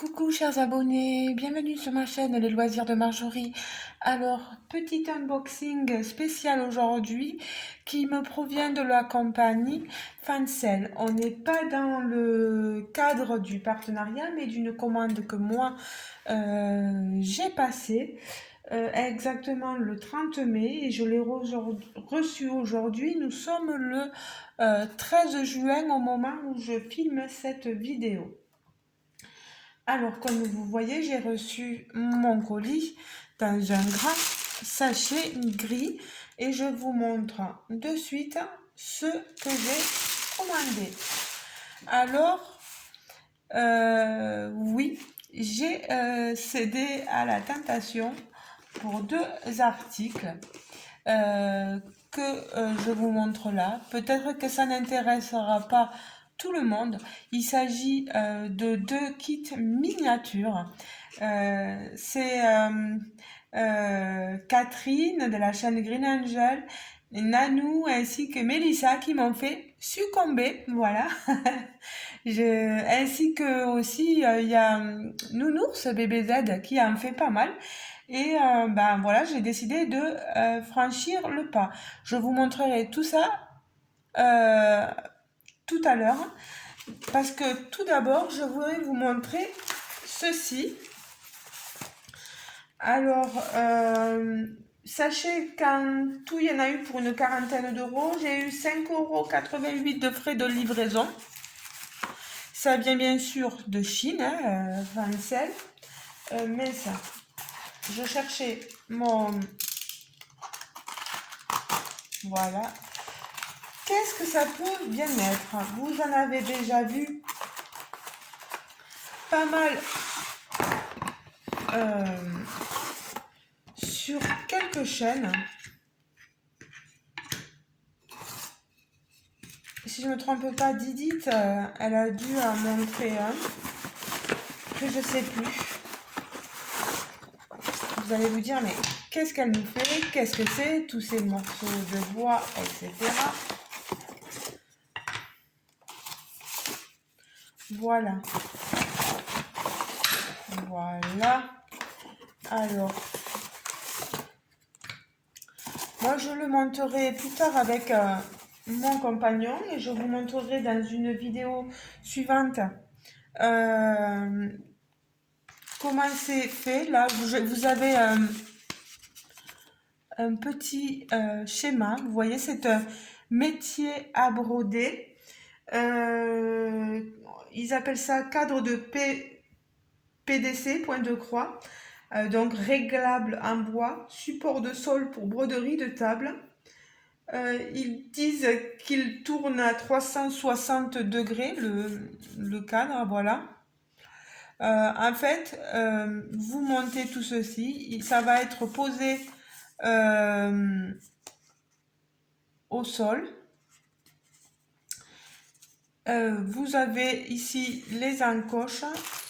Coucou chers abonnés, bienvenue sur ma chaîne Les Loisirs de Marjorie. Alors, petit unboxing spécial aujourd'hui qui me provient de la compagnie Fancel. On n'est pas dans le cadre du partenariat mais d'une commande que moi j'ai passée exactement le 30 mai et je l'ai reçu aujourd'hui. Nous sommes le 13 juin au moment où je filme cette vidéo. Alors, comme vous voyez, j'ai reçu mon colis dans un grand sachet gris et je vous montre de suite ce que j'ai commandé. Alors, oui, j'ai cédé à la tentation pour deux articles que je vous montre là. Peut-être que ça n'intéressera pas tout le monde. Il s'agit de deux kits miniatures. C'est Catherine de la chaîne Green Angel, Nanou ainsi que Mélissa qui m'ont fait succomber. Voilà. Ainsi que aussi il y a Nounours bébé Z qui en fait pas mal. Et ben voilà, j'ai décidé de franchir le pas. Je vous montrerai tout ça euh, tout à l'heure. Parce que tout d'abord, je voudrais vous montrer ceci. Alors, sachez qu'en tout, il y en a eu pour une quarantaine d'euros. J'ai eu 5,88 € de frais de livraison. Ça vient bien sûr de Chine, hein, Vancel. Mais ça, je cherchais mon... Voilà. Qu'est-ce que ça peut bien être? Vous en avez déjà vu pas mal sur quelques chaînes. Si je ne me trompe pas, Didit, elle a dû en montrer un, que je sais plus. Vous allez vous dire, mais qu'est-ce qu'elle nous fait? Qu'est-ce que c'est? Tous ces morceaux de bois, etc. Voilà. Voilà. Alors, moi je le monterai plus tard avec mon compagnon et je vous montrerai dans une vidéo suivante comment c'est fait. Là, vous avez un petit schéma. Vous voyez, c'est un métier à broder. Ils appellent ça cadre de PDC, point de croix. Donc réglable en bois, support de sol pour broderie de table. Ils disent qu'il tourne à 360 degrés le cadre, voilà. En fait, vous montez tout ceci, ça va être posé au sol. Vous avez ici les encoches.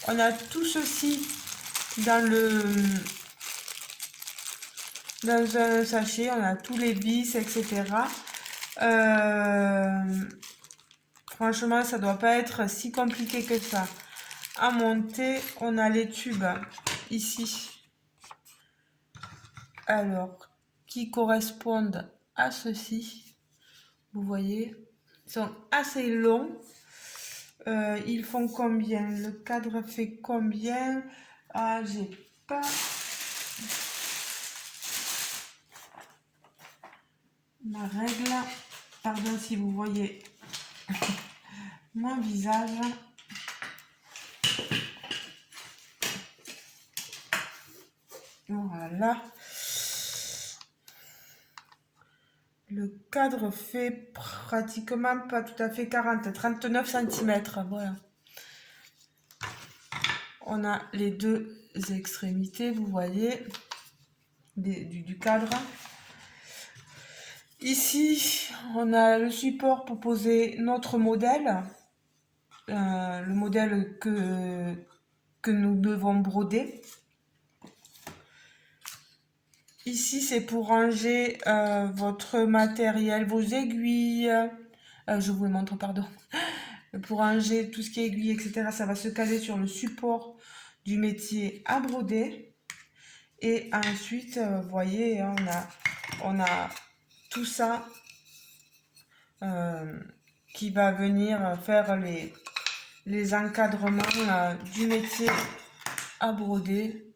On a tout ceci dans un sachet. On a tous les vis, etc. Franchement, ça doit pas être si compliqué que ça. À monter, on a les tubes ici. Alors, qui correspondent à ceci. Vous voyez, ils sont assez longs. Ils font combien? Le cadre fait combien? Ah, j'ai pas ma règle. Pardon si vous voyez mon visage. Voilà. Le cadre fait pratiquement pas tout à fait 40, 39 cm. Voilà. On a les deux extrémités, vous voyez, du cadre. Ici, on a le support pour poser notre modèle, le modèle que nous devons broder. Ici, c'est pour ranger votre matériel, vos aiguilles. Je vous le montre, pardon. Pour ranger tout ce qui est aiguille, etc. Ça va se caler sur le support du métier à broder. Et ensuite, vous voyez, on a tout ça qui va venir faire les encadrements du métier à broder.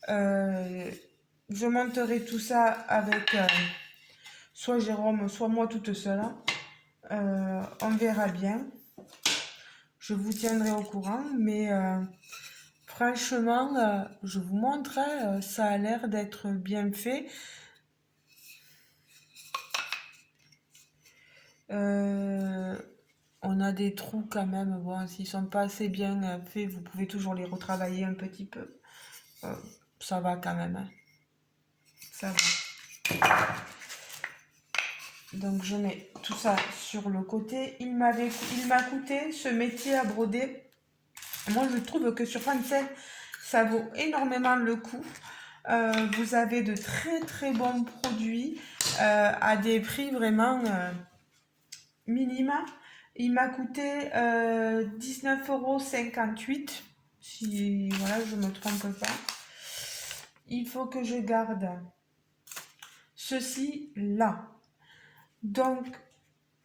Je monterai tout ça avec soit Jérôme, soit moi toute seule. On verra bien. Je vous tiendrai au courant, mais franchement, je vous montre, ça a l'air d'être bien fait. On a des trous quand même, bon, s'ils sont pas assez bien faits, vous pouvez toujours les retravailler un petit peu. Ça va quand même, hein. Ça va. Donc je mets tout ça sur le côté. Il m'a coûté ce métier à broder. Moi je trouve que sur Fancel, ça vaut énormément le coup. Vous avez de très très bons produits à des prix vraiment minima. Il m'a coûté 19,58 €, si voilà, je me trompe pas. Il faut que je garde ceci là. Donc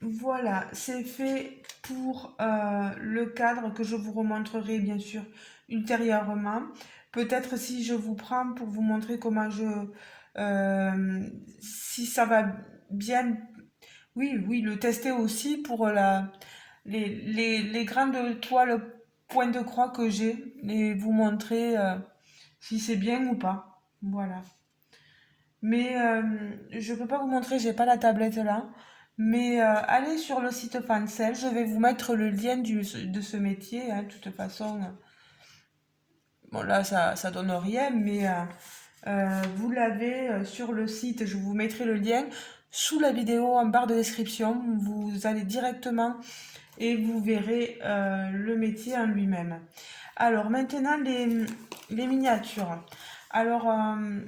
voilà, c'est fait pour le cadre que je vous remontrerai bien sûr ultérieurement. Peut-être si je vous prends pour vous montrer comment si ça va bien. Oui, le tester aussi pour les grandes toiles point de croix que j'ai et vous montrer si c'est bien ou pas. Voilà. Mais je peux pas vous montrer, j'ai pas la tablette là. Mais allez sur le site Fancel, je vais vous mettre le lien de ce métier, hein, de toute façon. Bon là ça donne rien, mais vous l'avez sur le site, je vous mettrai le lien sous la vidéo en barre de description. Vous allez directement et vous verrez le métier en lui-même. Alors maintenant les miniatures. Alors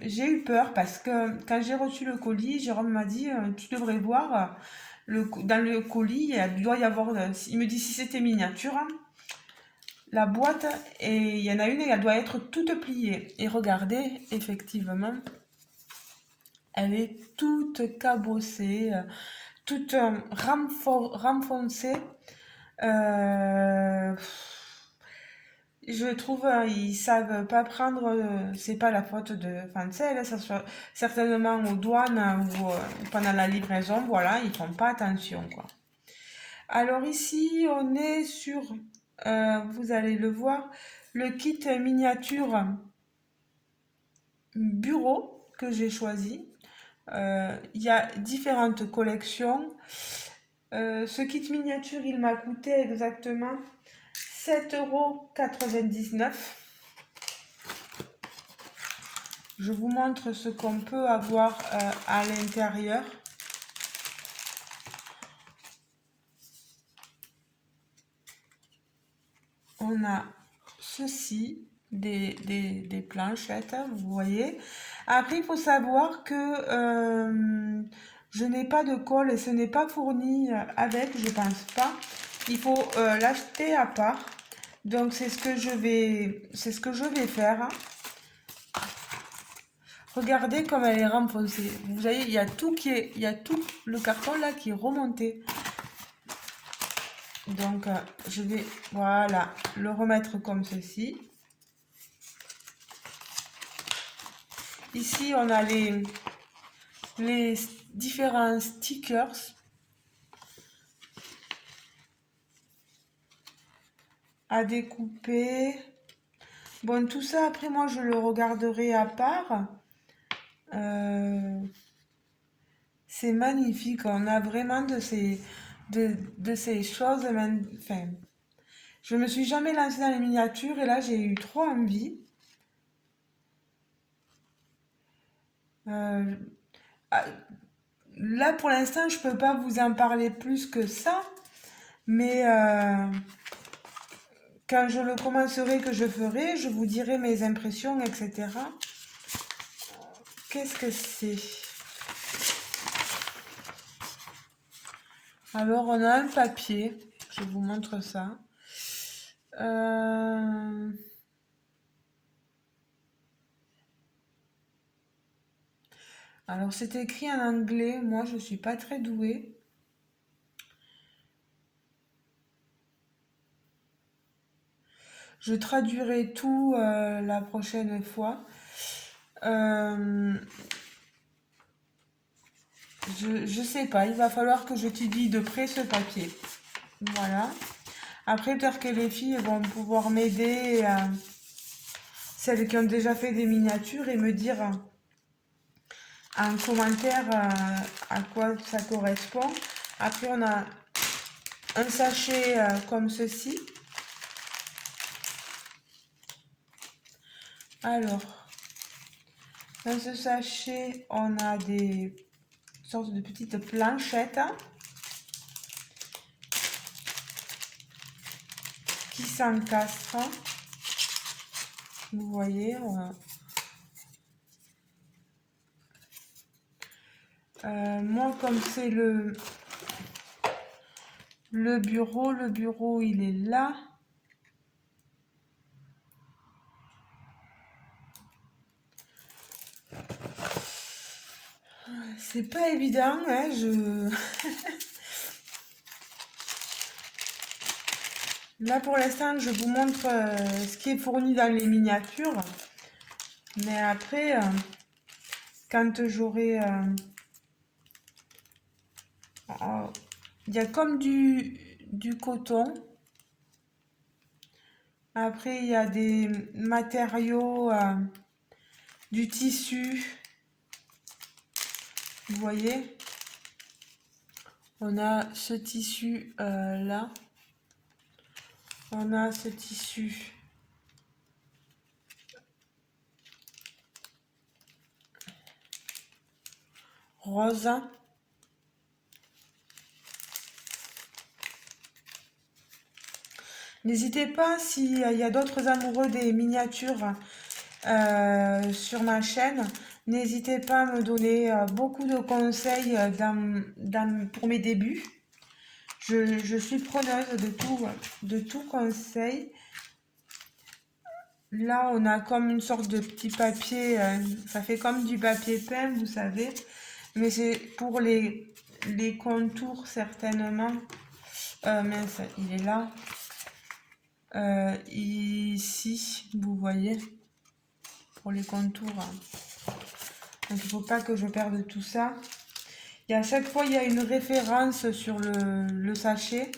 j'ai eu peur parce que quand j'ai reçu le colis, Jérôme m'a dit tu devrais voir dans le colis, il doit y avoir, il me dit si c'était miniature, la boîte, et il y en a une, elle doit être toute pliée. Et regardez, effectivement, elle est toute cabossée, toute renfoncée. Euh, je trouve ils savent pas prendre, c'est pas la faute de Fancel, ça soit certainement aux douanes ou pendant la livraison, voilà, ils font pas attention quoi. Alors ici on est sur, vous allez le voir, le kit miniature bureau que j'ai choisi. Il y a différentes collections. Ce kit miniature il m'a coûté exactement 7,99 €. Je vous montre ce qu'on peut avoir à l'intérieur. On a ceci, des planchettes, vous voyez. Après, il faut savoir que je n'ai pas de colle et ce n'est pas fourni avec, je pense pas. Il faut l'acheter à part. Donc c'est ce que je vais faire. Regardez comme elle est renfoncée. Vous voyez, il y a tout le carton là qui est remonté. Donc je vais, voilà, le remettre comme ceci. Ici on a les différents stickers. À découper. Bon, tout ça après moi je le regarderai à part. C'est magnifique, on a vraiment de ces choses. Enfin, je me suis jamais lancée dans les miniatures et là j'ai eu trop envie. Euh, ah, Là pour l'instant je peux pas vous en parler plus que ça, mais quand je le commencerai, que je ferai, je vous dirai mes impressions, etc. Qu'est-ce que c'est? Alors on a un papier, je vous montre ça. Alors, c'est écrit en anglais. Moi, je suis pas très douée. Je traduirai tout la prochaine fois. Euh, je sais pas. Il va falloir que j'étudie de près ce papier. Voilà. Après, peut-être que les filles vont pouvoir m'aider, celles qui ont déjà fait des miniatures, et me dire en commentaire à quoi ça correspond. Après, on a un sachet comme ceci. Alors, dans ce sachet, on a des sortes de petites planchettes qui s'encastrent. Vous voyez, moi, comme c'est le bureau, il est là. C'est pas évident, hein, Là, pour l'instant, je vous montre ce qui est fourni dans les miniatures. Mais après, quand j'aurai... oh, il y a comme du coton. Après, il y a des matériaux, du tissu. Vous voyez? On a ce tissu là. On a ce tissu rose. N'hésitez pas, s'il y a d'autres amoureux des miniatures sur ma chaîne, n'hésitez pas à me donner beaucoup de conseils pour mes débuts. Je suis preneuse de tout conseil. Là, on a comme une sorte de petit papier, ça fait comme du papier peint, vous savez, mais c'est pour les contours certainement. Mince, il est là. Ici, vous voyez, pour les contours. Donc, il ne faut pas que je perde tout ça. Et à chaque fois, il y a une référence sur le sachet.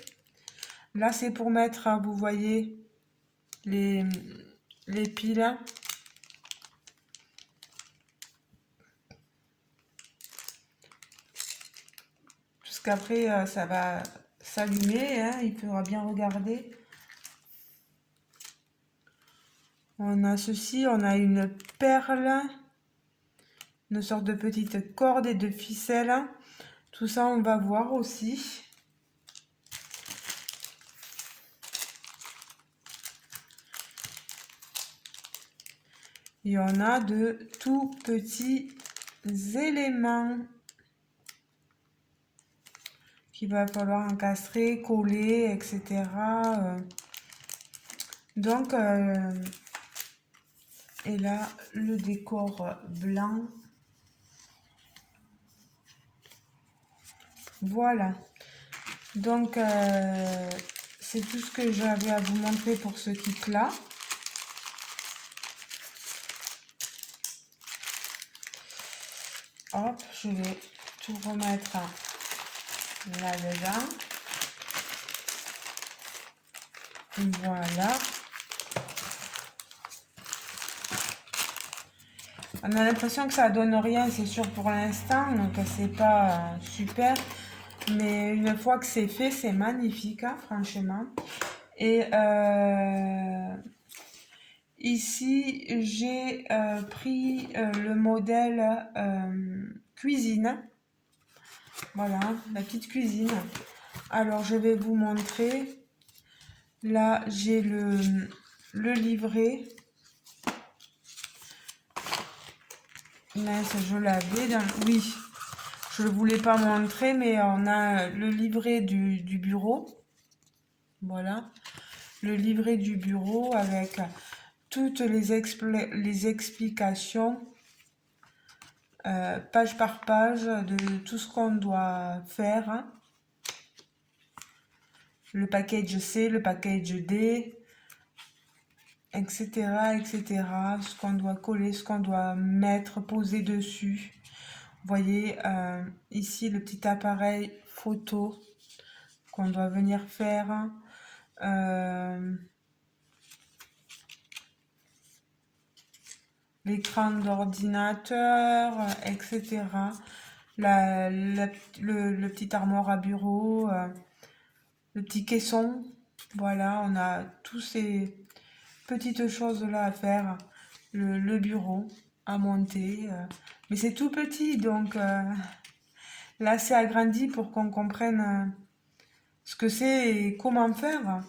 Là, c'est pour mettre, vous voyez, les piles. Puisqu'après, ça va s'allumer, hein, il faudra bien regarder. On a ceci, on a une perle, une sorte de petite corde et de ficelle. Tout ça, on va voir aussi. Et on a de tout petits éléments qu'il va falloir encastrer, coller, etc. Donc, et là, le décor blanc. Voilà. Donc, c'est tout ce que j'avais à vous montrer pour ce kit-là. Hop, je vais tout remettre là-dedans. Voilà. On a l'impression que ça donne rien, c'est sûr pour l'instant, donc c'est pas super. Mais une fois que c'est fait, c'est magnifique, hein, franchement. Et ici, j'ai pris le modèle cuisine. Voilà, la petite cuisine. Alors, je vais vous montrer. Là, j'ai le livret. Mince, je l'avais dans... Oui, je ne voulais pas montrer, mais on a le livret du bureau. Voilà, le livret du bureau avec toutes les explications page par page de tout ce qu'on doit faire, hein. Le package C, le package D, etc., etc. Ce qu'on doit coller, ce qu'on doit mettre, poser dessus. Vous voyez ici le petit appareil photo qu'on doit venir faire. L'écran d'ordinateur, etc. Le petit armoire à bureau, le petit caisson. Voilà, on a tous ces petites choses-là à faire. Le bureau à monter. Mais c'est tout petit, donc là c'est agrandi pour qu'on comprenne ce que c'est et comment faire.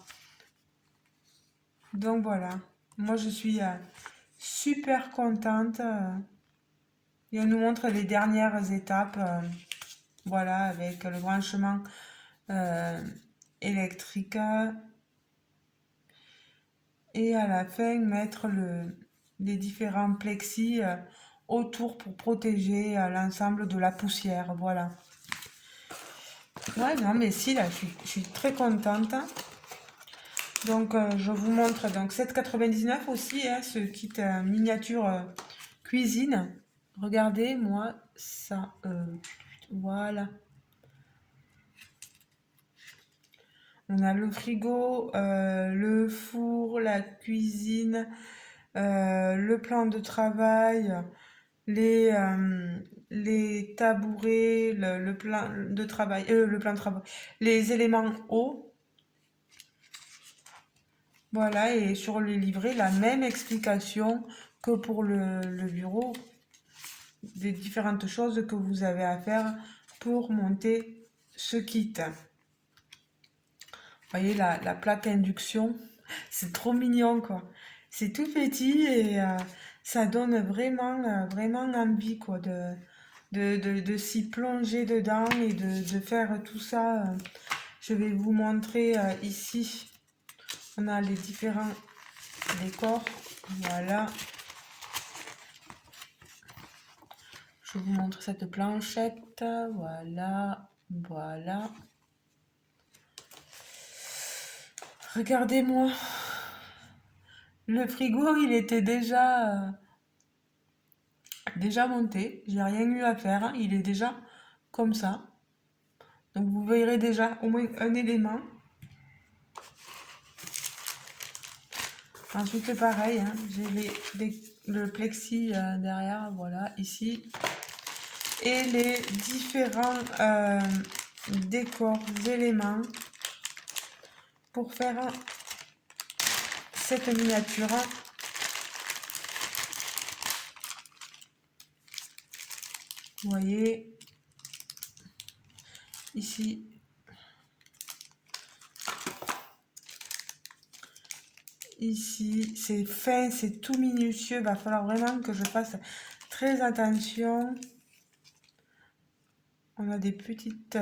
Donc voilà, moi je suis super contente. Et on nous montre les dernières étapes, voilà, avec le branchement électrique. Et à la fin, mettre les différents plexis autour pour protéger l'ensemble de la poussière. Voilà. Ouais, non, mais si, là, je suis très contente. Donc, je vous montre donc 7,99 aussi, hein, ce kit miniature cuisine. Regardez, moi, ça, voilà. On a le frigo, le four, la cuisine, le plan de travail, les, les tabourets, le plan de travail, les éléments hauts. Voilà, et sur le livret, la même explication que pour le bureau, des différentes choses que vous avez à faire pour monter ce kit. Vous voyez la plaque induction, c'est trop mignon quoi. C'est tout petit et ça donne vraiment envie quoi de s'y plonger dedans et de faire tout ça. Je vais vous montrer ici. On a les différents décors. Voilà. Je vous montre cette planchette. Voilà. Voilà. Regardez-moi. Le frigo, il était déjà monté. J'ai rien eu à faire, hein. Il est déjà comme ça. Donc vous verrez déjà au moins un élément. Ensuite, pareil, hein, j'ai le plexi derrière, voilà, ici. Et les différents décors, éléments pour faire cette miniature. Vous voyez, ici, ici, c'est fin, c'est tout minutieux. Il va falloir vraiment que je fasse très attention. On a des petites,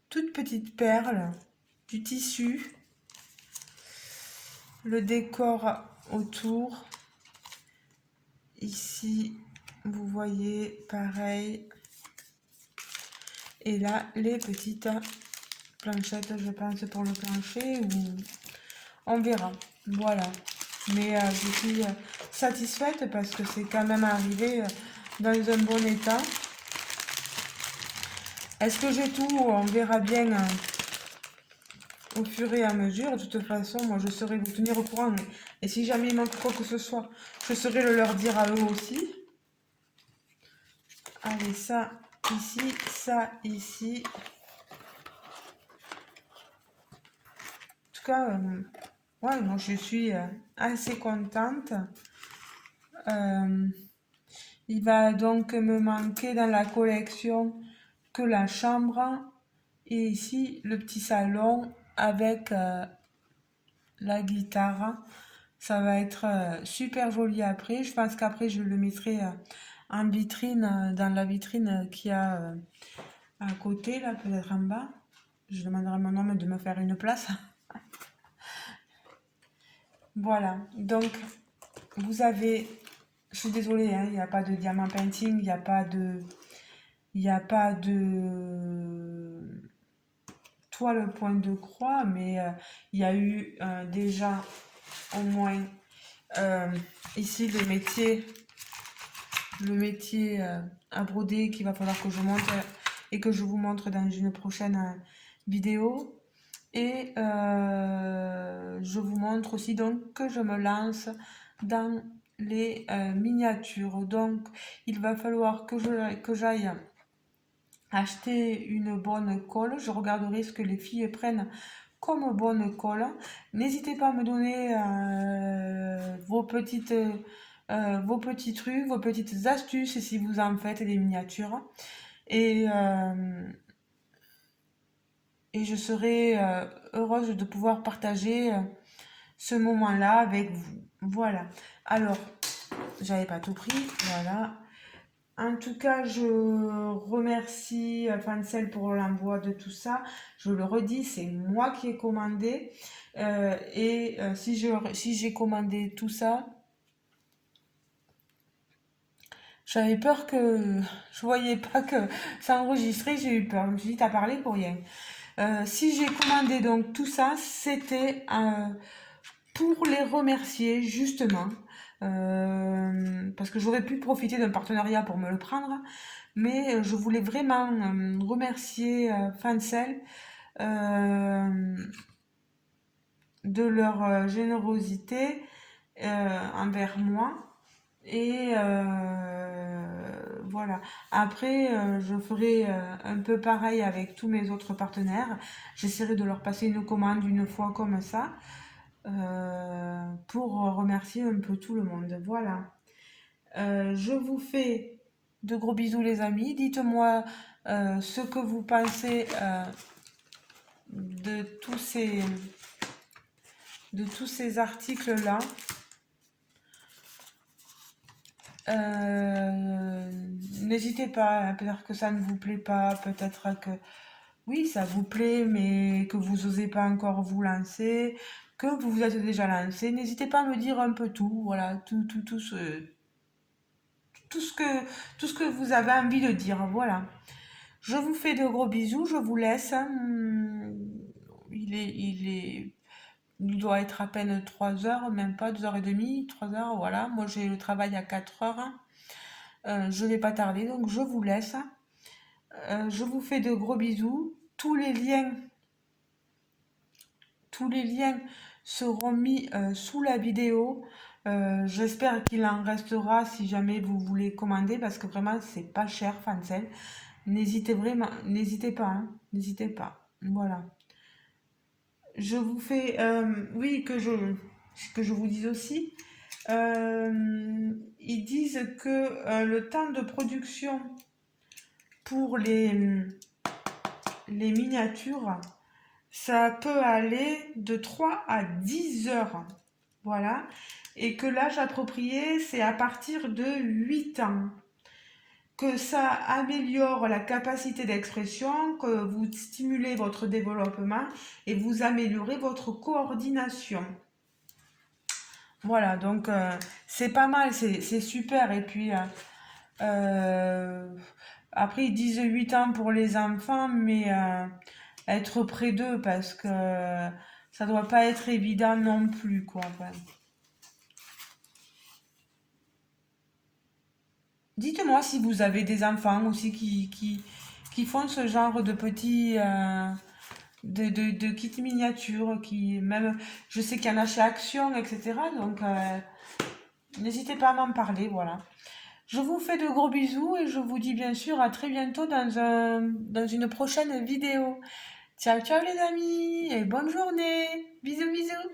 toutes petites perles, du tissu, le décor autour. Ici, vous voyez, pareil. Et là, les petites planchettes, je pense, pour le plancher. Ou on verra. Voilà. Mais je suis satisfaite parce que c'est quand même arrivé dans un bon état. Est-ce que j'ai tout? On verra bien au fur et à mesure. De toute façon, moi, je saurai vous tenir au courant. Et si jamais il manque quoi que ce soit, je saurai le leur dire à eux aussi. Allez, ça ici, ça ici. En tout cas, ouais, moi, je suis assez contente. Il va donc me manquer dans la collection que la chambre et ici le petit salon avec la guitare. Ça va être super joli après. Je pense qu'après je le mettrai en vitrine, dans la vitrine qu'il y a à côté, là peut-être en bas. Je demanderai à mon homme de me faire une place. Voilà, donc vous avez Je suis désolée, hein, il n'y a pas de diamant painting, il n'y a pas de... Il n'y a pas de toile point de croix, mais il y a eu déjà au moins euh, ici le métier à broder qu'il va falloir que je monte et que je vous montre dans une prochaine vidéo. Et je vous montre aussi donc que je me lance dans les miniatures. Donc il va falloir que j'aille acheter une bonne colle. Je regarderai ce que les filles prennent comme bonne colle. N'hésitez pas à me donner vos petits trucs, vos petites astuces si vous en faites des miniatures. Et, euh, et je serai heureuse de pouvoir partager ce moment-là avec vous. Voilà. Alors, j'avais pas tout pris. Voilà. En tout cas, je remercie Fancel pour l'envoi de tout ça. Je le redis, c'est moi qui ai commandé. Si j'ai commandé tout ça, j'avais peur que... Je voyais pas que ça enregistrait, j'ai eu peur. Je me suis dit, t'as parlé pour rien. Si j'ai commandé donc tout ça, c'était pour les remercier justement. Parce que j'aurais pu profiter d'un partenariat pour me le prendre, mais je voulais vraiment remercier Fancel euh, de leur générosité envers moi. Et voilà. Après, je ferai un peu pareil avec tous mes autres partenaires. J'essaierai de leur passer une commande une fois comme ça pour remercier un peu tout le monde. Voilà. Je vous fais de gros bisous les amis. Dites-moi ce que vous pensez de tous ces articles-là. N'hésitez pas, hein, peut-être que ça ne vous plaît pas, peut-être que oui, ça vous plaît, mais que vous n'osez pas encore vous lancer, que vous vous êtes déjà lancé. N'hésitez pas à me dire un peu tout, voilà, tout ce que, tout ce que vous avez envie de dire, voilà. Je vous fais de gros bisous, je vous laisse. Il doit être à peine 3 heures, même pas 2h30, 3 heures, voilà. Moi, j'ai le travail à 4 heures. Je vais pas tarder, donc je vous laisse. Je vous fais de gros bisous. Tous les liens seront mis sous la vidéo. J'espère qu'il en restera si jamais vous voulez commander parce que vraiment c'est pas cher, Fancel. N'hésitez pas, hein, n'hésitez pas. Voilà. Je vous fais, oui, que je vous dise aussi. Ils disent que le temps de production pour les miniatures, ça peut aller de 3 à 10 heures. Voilà. Et que l'âge approprié, c'est à partir de 8 ans. Que ça améliore la capacité d'expression, que vous stimulez votre développement et vous améliorez votre coordination. Voilà, donc c'est pas mal, c'est super. Et puis, après, ils disent 8 ans pour les enfants, mais être près d'eux parce que ça doit pas être évident non plus, quoi. Enfin, dites-moi si vous avez des enfants aussi qui font ce genre de petits de kits miniatures, qui même, je sais qu'il y en a chez Action, etc. Donc, n'hésitez pas à m'en parler, voilà. Je vous fais de gros bisous et je vous dis bien sûr à très bientôt dans une prochaine vidéo. Ciao, ciao les amis et bonne journée. Bisous, bisous.